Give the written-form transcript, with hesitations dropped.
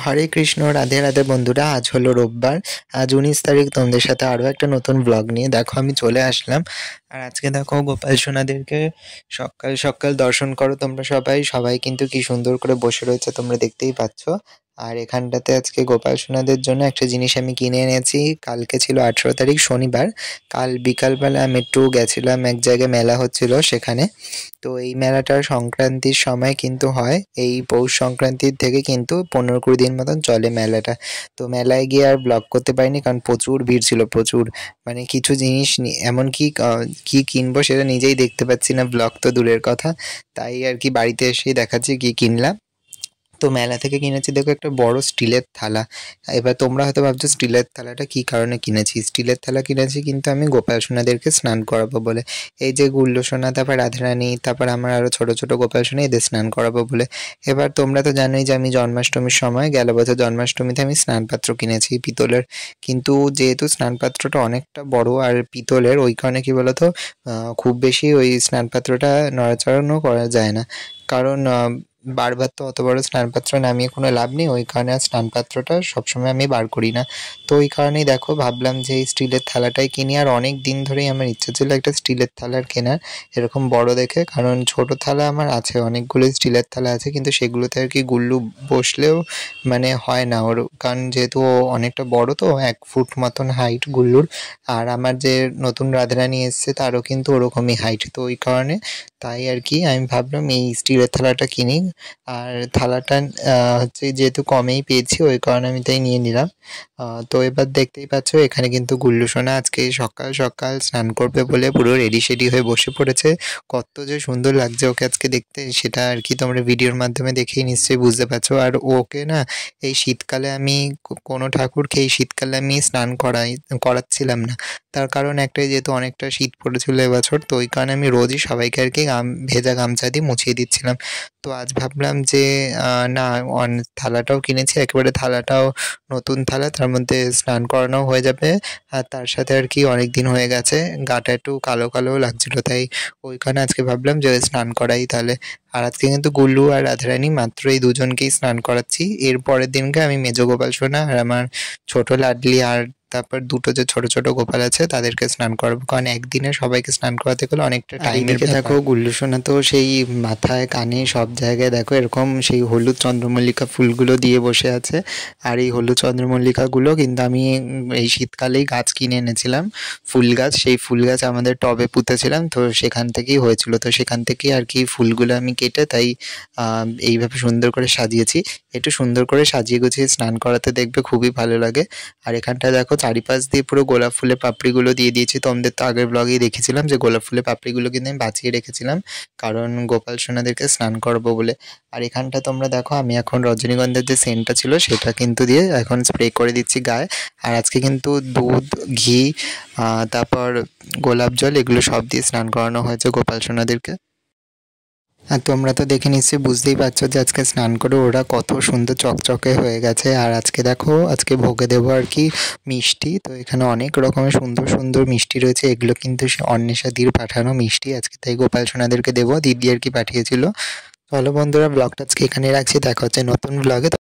হরে কৃষ্ণ, রাধে রাধে বন্ধুরা। আজ হলো রোববার, আজ 19 তারিখ। তোমাদের সাথে আরও একটা নতুন ব্লগ নিয়ে দেখো আমি চলে আসলাম। আর আজকে দেখো গোপাল সোনাদেরকে সকাল সকাল দর্শন করো তোমরা সবাই সবাই কিন্তু কি সুন্দর করে বসে রয়েছে, তোমরা দেখতেই পাচ্ছ। আর এখানটাতে আজকে গোপাল সোনাদের জন্য একটা জিনিস আমি কিনে এনেছি। কালকে ছিল 18 তারিখ শনিবার। কাল বিকালবেলা আমি একটু গেছিলাম এক জায়গায়, মেলা হচ্ছিল সেখানে। তো এই মেলাটার সংক্রান্তির সময় কিন্তু হয়, এই পৌষ সংক্রান্তির থেকে কিন্তু 15-20 দিন মতন চলে মেলাটা। তো মেলায় গিয়ে আর ব্লগ করতে পারিনি, কারণ প্রচুর ভিড় ছিল, প্রচুর। মানে কিছু জিনিস এমনকি কি কিনবো সেটা নিজেই দেখতে পাচ্ছি না, ব্লগ তো দূরের কথা। তাই আর কি বাড়িতে এসেই দেখাচ্ছি কি কিনলাম। তো মেলা থেকে কিনেছি দেখো একটা বড় স্টিলের থালা। এবার তোমরা হয়তো ভাবছো স্টিলের থালাটা কি কারণে কিনেছি। স্টিলের থালা কিনেছি কিন্তু আমি গোপাল সোনাদেরকে স্নান করাবো বলে। এই যে গুল্লো সোনা, তারপর রাধারানী, তারপর আমার আরও ছোট ছোট গোপাল সোনা, এদের স্নান করাবো বলে। এবার তোমরা তো জানোই যে আমি জন্মাষ্টমীর সময়, গেল বছর জন্মাষ্টমীতে আমি স্নান পাত্র কিনেছি পিতলের। কিন্তু যেহেতু স্নান পাত্রটা অনেকটা বড় আর পিতলের, ওই কারণে কি বলতো খুব বেশি ওই স্নান পাত্রটা নড়াচড়ানো করা যায় না। কারণ বারবার তো অত বড় স্নানপাত্র নামিয়ে কোনো লাভ নেই, ওই কারণে আর স্নানপাত্রটা সবসময় আমি বার করি না। তো ওই কারণেই দেখো ভাবলাম যে এই স্টিলের থালাটাই কিনি। আর অনেক দিন ধরেই আমার ইচ্ছা ছিল একটা স্টিলের থালার কেনার, এরকম বড় দেখে। কারণ ছোট থালা আমার আছে, অনেকগুলো স্টিলের থালা আছে, কিন্তু সেগুলোতে আর কি গুল্লু বসলেও মানে হয় না ওর, কারণ যেহেতু ও অনেকটা বড়, তো 1 ফুট মতন হাইট গুল্লুর। আর আমার যে নতুন রাধারানী এসছে তারও কিন্তু ওরকমই হাইট, তো ওই কারণে তাই আর কি আমি ভাবলাম এই স্টিলের থালাটা কিনি। আর থালাটা হচ্ছে যেহেতু কমেই পেয়েছি, ওই কারণে আমি তাই নিয়ে নিলাম। তো এবার দেখতেই পাচ্ছ এখানে কিন্তু গুল্লু সোনা আজকে সকাল সকাল স্নান করবে বলে পুরো রেডি সেডি হয়ে বসে পড়েছে। কত যে সুন্দর লাগছে ওকে আজকে দেখতে, সেটা আর কি তোমরা ভিডিওর মাধ্যমে দেখেই নিশ্চয়ই বুঝতে পারছো। আর ওকে না এই শীতকালে আমি কোনো ঠাকুরকে এই শীতকালে আমি স্নান করাচ্ছিলাম না। তার কারণ একটাই, যেহেতু অনেকটা শীত পড়েছিল এবছর, তো ওই কারণে আমি রোজই সবাইকে আর কি ভেজা গামছা দিয়ে মুছিয়ে দিচ্ছিলাম। তো আজ ভাবলাম যে না, থালাটাও কিনেছি, একেবারে থালাটাও নতুন থালা, তার মধ্যে স্নান করানোও হয়ে যাবে। আর তার সাথে আর কি অনেক দিন হয়ে গেছে, গাটা একটু কালো কালোও লাগছিল, তাই ওইখানে আজকে ভাবলাম যে স্নান করাই তাহলে। আর আজকে কিন্তু গুল্লু আর রাধারানী মাত্র এই দুজনকেই স্নান করাচ্ছি। এর পরের দিনকে আমি মেজ গোপাল সোনা আর আমার ছোট লাডলি আর তারপর দুটো যে ছোট ছোট গোপাল আছে তাদেরকে স্নান করাবো, কারণ একদিনে সবাইকে স্নান করাতে গেলে অনেকটা টাইমের ব্যাপার। দেখো গুল্লু সোনা তো সেই মাথায় কানে সব জায়গায় দেখো এরকম সেই হলুদ চন্দ্রমল্লিকা ফুলগুলো দিয়ে বসে আছে। আর এই হলুদ চন্দ্রমল্লিকাগুলো কিন্তু আমি এই শীতকালেই গাছ কিনে এনেছিলাম, ফুল গাছ। সেই ফুল গাছ আমাদের টবে পুঁতেছিলাম, তো সেখান থেকেই হয়েছিল। তো সেখান থেকেই আর কি ফুলগুলো আমি কেটে তাই এইভাবে সুন্দর করে সাজিয়েছি। একটু সুন্দর করে সাজিয়ে গুছিয়ে স্নান করাতে দেখবে খুবই ভালো লাগে। আর এখানটা দেখো চারিপাশ দিয়ে পুরো গোলাপ ফুলের পাপড়িগুলো দিয়ে দিয়েছি। তোমাদের তো আগের ব্লগেই দেখেছিলাম যে গোলাপ ফুলের পাপড়িগুলো কিন্তু আমি বাঁচিয়ে রেখেছিলাম, কারণ গোপাল সোনাদেরকে স্নান করাবো বলে। আর এখানটা তোমরা দেখো আমি এখন রজনীগন্ধার যে সেন্টটা ছিল সেটা কিন্তু দিয়ে এখন স্প্রে করে দিচ্ছি গায়ে। আর আজকে কিন্তু দুধ, ঘি, তারপর গোলাপ জল, এগুলো সব দিয়ে স্নান করানো হয়েছে গোপাল সোনাদেরকে। আর তোমরা তো দেখে নিশ্চয়ই বুঝতেই পারছো যে আজকে স্নান করে ওরা কত সুন্দর চকচকে হয়ে গেছে। আর আজকে দেখো আজকে ভোগে দেবো আর কি মিষ্টি। তো এখানে অনেক রকমের সুন্দর সুন্দর মিষ্টি রয়েছে, এগুলো কিন্তু সে অন্বেষাদির পাঠানো মিষ্টি আজকে, তাই গোপাল সোনাদেরকে দেবো, দিদি আর কি পাঠিয়েছিল। চলো বন্ধুরা, ব্লগটা আজকে এখানে রাখছি, দেখা হচ্ছে নতুন ব্লগে।